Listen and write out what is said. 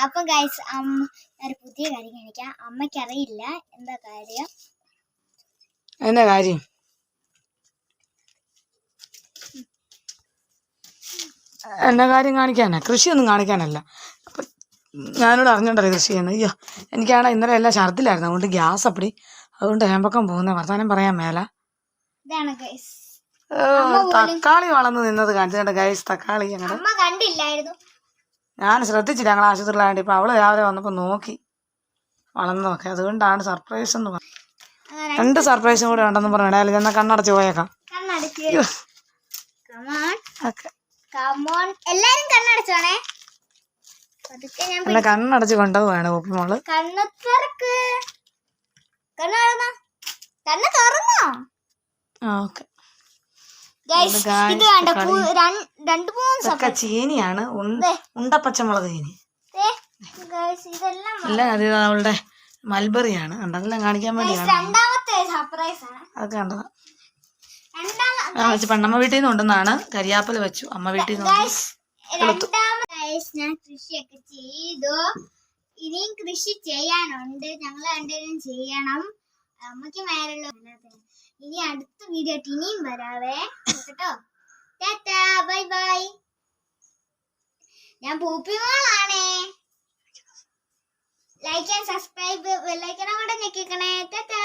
അപ്പം ഗൈസ് ഒരു പുതിയ കാര്യം കാണിക്കാം. അമ്മയ്ക്ക് അറിയില്ല എന്താ കാര്യം. എന്നാ കാര്യം? എന്നാ കാര്യം കാണിക്കാനാ? കൃഷിയൊന്നും കാണിക്കാനല്ല. അപ്പം ഞാനിവിടെ അറിഞ്ഞോണ്ടല്ലോ കൃഷി ചെയ്യുന്നത്. അയ്യോ, എനിക്കാണ് ഇന്നലെ എല്ലാം ഛർദിലായിരുന്നു. അതുകൊണ്ട് ഗ്യാസ് അപ്പടി, അതുകൊണ്ട് ഏമ്പക്കം പോകുന്ന വർത്താനം പറയാൻ മേല. തക്കാളി വളർന്ന് നിന്നത് കാണിച്ചിട്ടുണ്ട് ഗൈസ്. തക്കാളി ഞങ്ങളുടെ കണ്ടില്ലായിരുന്നു, ഞാൻ ശ്രദ്ധിച്ചില്ല. ഞങ്ങൾ ആശുപത്രിയിലാണ്ട് ഇപ്പം അവള് രാവിലെ വന്നപ്പോൾ നോക്കി വളർന്നതൊക്കെ. അതുകൊണ്ടാണ് സർപ്രൈസ് എന്ന് പറഞ്ഞു. 2 സർപ്രൈസും കൂടെ ഉണ്ടെന്ന് പറഞ്ഞു. ഇടയിൽ ചെന്നാൽ കണ്ണടച്ച് പോയേക്കാം. എന്നെ കണ്ണടച്ച് കൊണ്ടുപോവാണ് ഉപ്പുമോള്. ഇതൊക്കെ ചീനിയാണ്, ഉണ്ടപ്പച്ചമുളക് ചീനി. എല്ലാം അത് അവളുടെ മൽബറിയാണ്. അതെല്ലാം കാണിക്കാൻ വേണ്ടിയാണ്. അതൊക്കെ കണ്ടതാ. പെണ്ണമ്മ വീട്ടിൽ നിന്ന് കൊണ്ടുവന്നാണ്. കരിയാപ്പല വെച്ചു അമ്മ വീട്ടിൽ നിന്ന്. ഞാൻ കൃഷിയൊക്കെ ചെയ്തു. ഇനിയും കൃഷി ചെയ്യാനുണ്ട്. ഞങ്ങൾ രണ്ടുപേരും ചെയ്യണം. അമ്മയ്ക്ക് മേലുള്ള ഇനി അടുത്ത വീഡിയോ ആയിട്ട് ഇനിയും വരാവേ കേട്ടോ. Tata, bye bye. ഞാൻ പൂപ്പിമോളാണേ. ലൈക്ക് ആൻഡ് സബ്സ്ക്രൈബ് ബെല്ലൈക്കൺ കൂടെ ഞെക്കിക്കണേ. ടാറ്റാ.